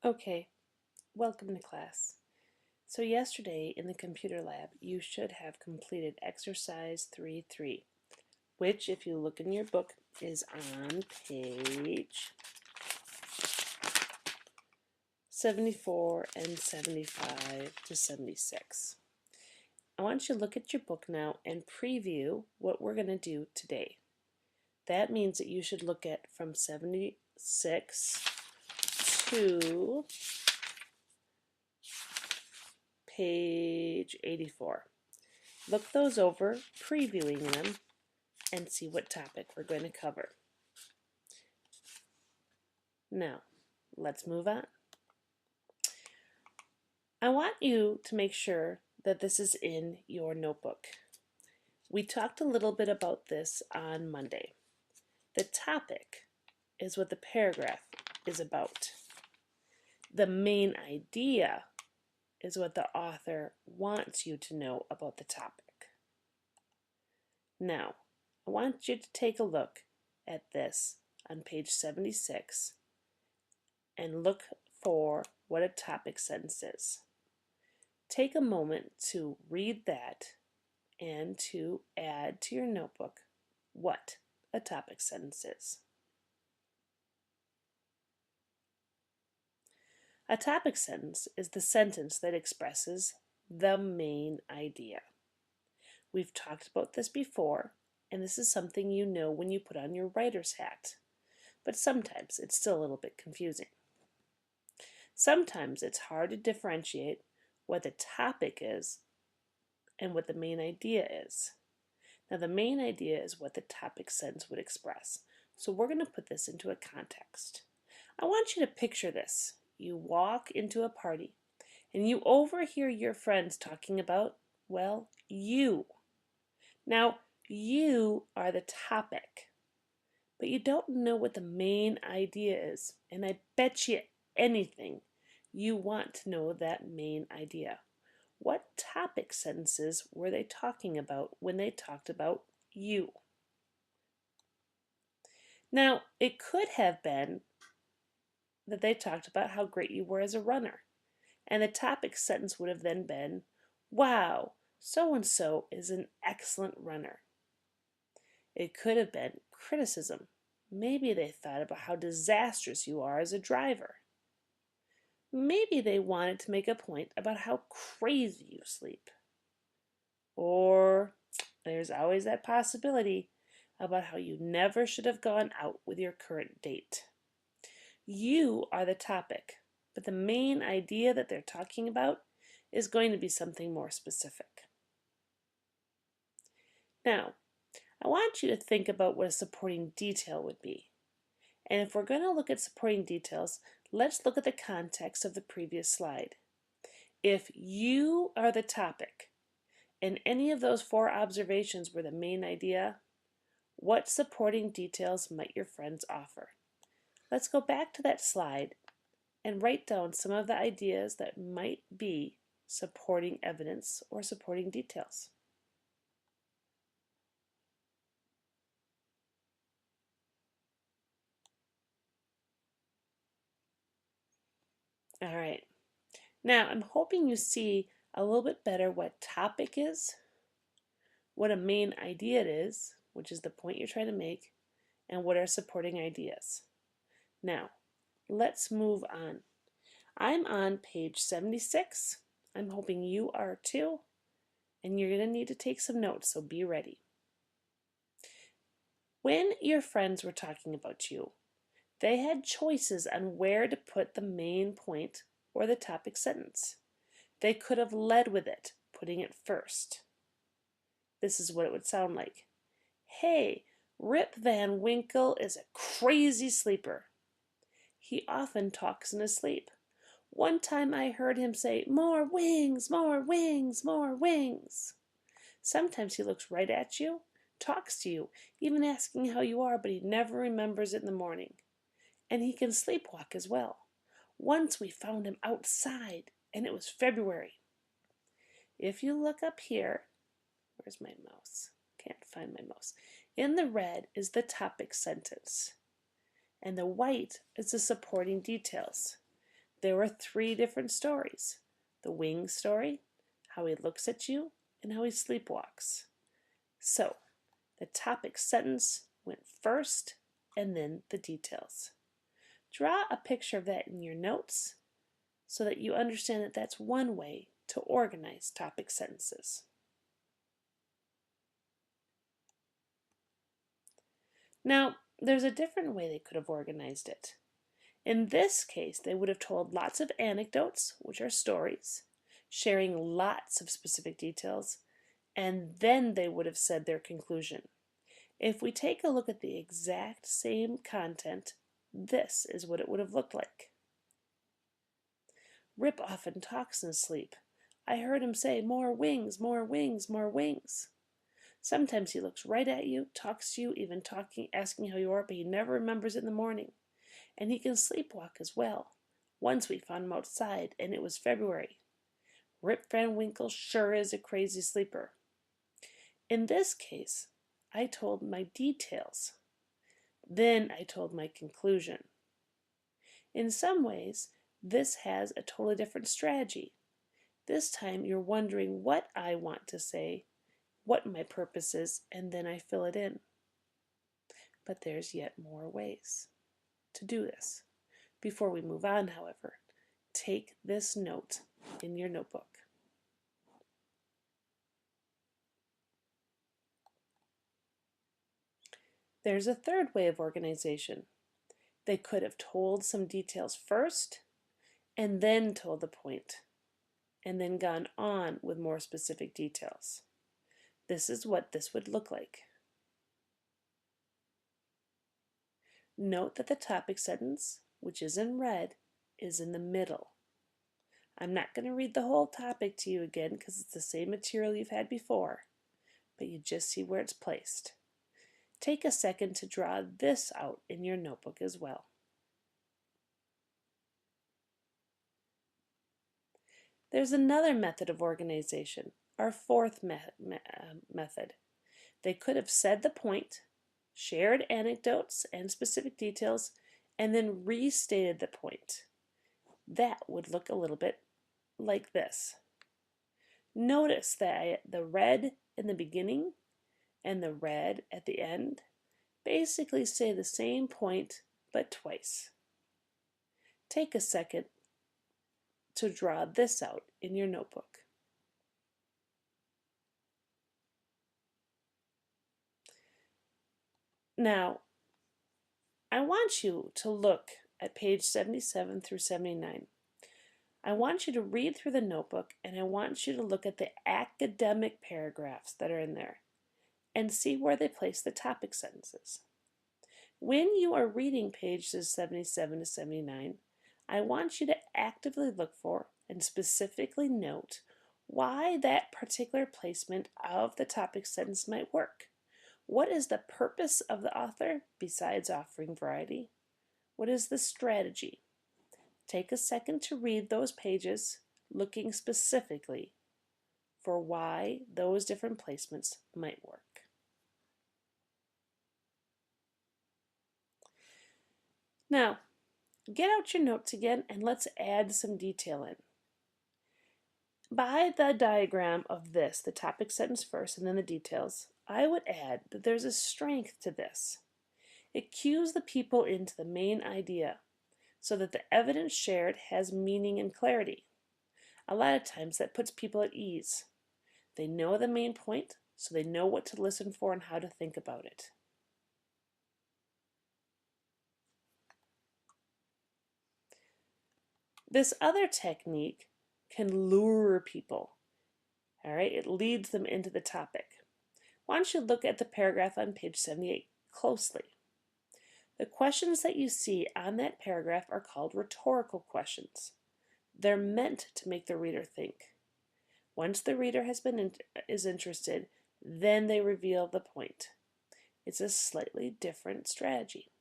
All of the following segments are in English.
Okay, welcome to class. So yesterday in the computer lab, you should have completed exercise 3.3, which if you look in your book is on page 74 and 75 to 76. I want you to look at your book now and preview what we're going to do today. That means that you should look at from 76 to page 84. Look those over, previewing them, and see what topic we're going to cover. Now, let's move on. I want you to make sure that this is in your notebook. We talked a little bit about this on Monday. The topic is what the paragraph is about. The main idea is what the author wants you to know about the topic. Now, I want you to take a look at this on page 76 and look for what a topic sentence is. Take a moment to read that and to add to your notebook what a topic sentence is. A topic sentence is the sentence that expresses the main idea. We've talked about this before, and this is something you know when you put on your writer's hat, but sometimes it's still a little bit confusing. Sometimes it's hard to differentiate what the topic is and what the main idea is. Now, the main idea is what the topic sentence would express. So we're going to put this into a context. I want you to picture this. You walk into a party and you overhear your friends talking about, well, you. Now, you are the topic, but you don't know what the main idea is. And I bet you anything you want to know that main idea. What topic sentences were they talking about when they talked about you? Now, it could have been that they talked about how great you were as a runner, and the topic sentence would have then been, wow, so-and-so is an excellent runner. It could have been criticism. Maybe they thought about how disastrous you are as a driver. Maybe they wanted to make a point about how crazy you sleep. Or there's always that possibility about how you never should have gone out with your current date. You are the topic, but the main idea that they're talking about is going to be something more specific. Now, I want you to think about what a supporting detail would be. And if we're going to look at supporting details, let's look at the context of the previous slide. If you are the topic, and any of those four observations were the main idea, what supporting details might your friends offer? Let's go back to that slide and write down some of the ideas that might be supporting evidence or supporting details. All right. Now, I'm hoping you see a little bit better what topic is, what a main idea it is, which is the point you're trying to make, and what are supporting ideas. Now, let's move on. I'm on page 76. I'm hoping you are too, and you're going to need to take some notes, so be ready. When your friends were talking about you, they had choices on where to put the main point or the topic sentence. They could have led with it, putting it first. This is what it would sound like. Hey, Rip Van Winkle is a crazy sleeper. He often talks in his sleep. One time I heard him say, more wings, more wings, more wings. Sometimes he looks right at you, talks to you, even asking how you are, but he never remembers it in the morning. And he can sleepwalk as well. Once we found him outside, and it was February. If you look up here, where's my mouse? Can't find my mouse. In the red is the topic sentence, and the white is the supporting details. there were 3 different stories: the wing story, how he looks at you, and how he sleepwalks. So, the topic sentence went first, and then the details. Draw a picture of that in your notes so that you understand that that's one way to organize topic sentences. Now, there's a different way they could have organized it. In this case, they would have told lots of anecdotes, which are stories, sharing lots of specific details, and then they would have said their conclusion. If we take a look at the exact same content, this is what it would have looked like. Rip often talks in sleep. I heard him say, "More wings, more wings, more wings." Sometimes he looks right at you, talks to you, even asking how you are, but he never remembers it in the morning. And he can sleepwalk as well. Once we found him outside, and it was February. Rip Van Winkle sure is a crazy sleeper. In this case, I told my details. Then I told my conclusion. In some ways, this has a totally different strategy. This time you're wondering what I want to say, what my purpose is, and then I fill it in. But there's yet more ways to do this. Before we move on, however, take this note in your notebook. There's a third way of organization. They could have told some details first and then told the point, and then gone on with more specific details. This is what this would look like. Note that the topic sentence, which is in red, is in the middle. I'm not going to read the whole topic to you again because it's the same material you've had before, but you just see where it's placed. Take a second to draw this out in your notebook as well. There's another method of organization, our fourth method. They could have said the point, shared anecdotes and specific details, and then restated the point. That would look a little bit like this. Notice that the red in the beginning and the red at the end basically say the same point but twice. Take a second to draw this out in your notebook. Now, I want you to look at page 77 through 79. I want you to read through the notebook, and I want you to look at the academic paragraphs that are in there and see where they place the topic sentences. When you are reading pages 77 to 79, I want you to actively look for and specifically note why that particular placement of the topic sentence might work. What is the purpose of the author besides offering variety? What is the strategy? Take a second to read those pages, looking specifically for why those different placements might work. Now, get out your notes again and let's add some detail in. By the diagram of this, the topic sentence first and then the details, I would add that there's a strength to this. It cues the people into the main idea so that the evidence shared has meaning and clarity. A lot of times that puts people at ease. They know the main point, so they know what to listen for and how to think about it. This other technique can lure people. All right, it leads them into the topic. Why don't you look at the paragraph on page 78 closely? The questions that you see on that paragraph are called rhetorical questions. They're meant to make the reader think. Once the reader is interested, then they reveal the point. It's a slightly different strategy.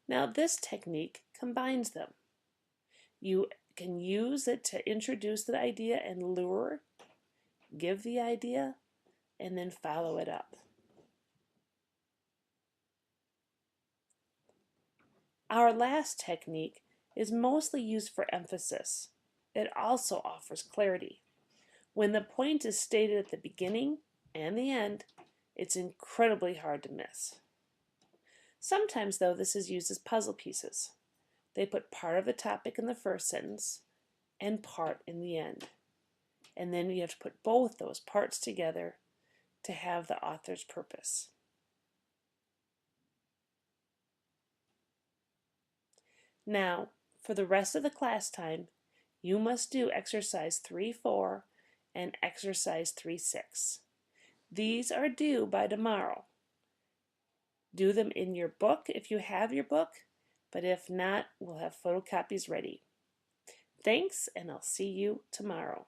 Now this technique combines them. You can use it to introduce the idea and lure, give the idea, and then follow it up. Our last technique is mostly used for emphasis. It also offers clarity. When the point is stated at the beginning and the end, it's incredibly hard to miss. Sometimes, though, this is used as puzzle pieces. They put part of the topic in the first sentence and part in the end. And then you have to put both those parts together to have the author's purpose. Now, for the rest of the class time, you must do exercise 3-4 and exercise 3-6. These are due by tomorrow. Do them in your book if you have your book, but if not, we'll have photocopies ready. Thanks, and I'll see you tomorrow.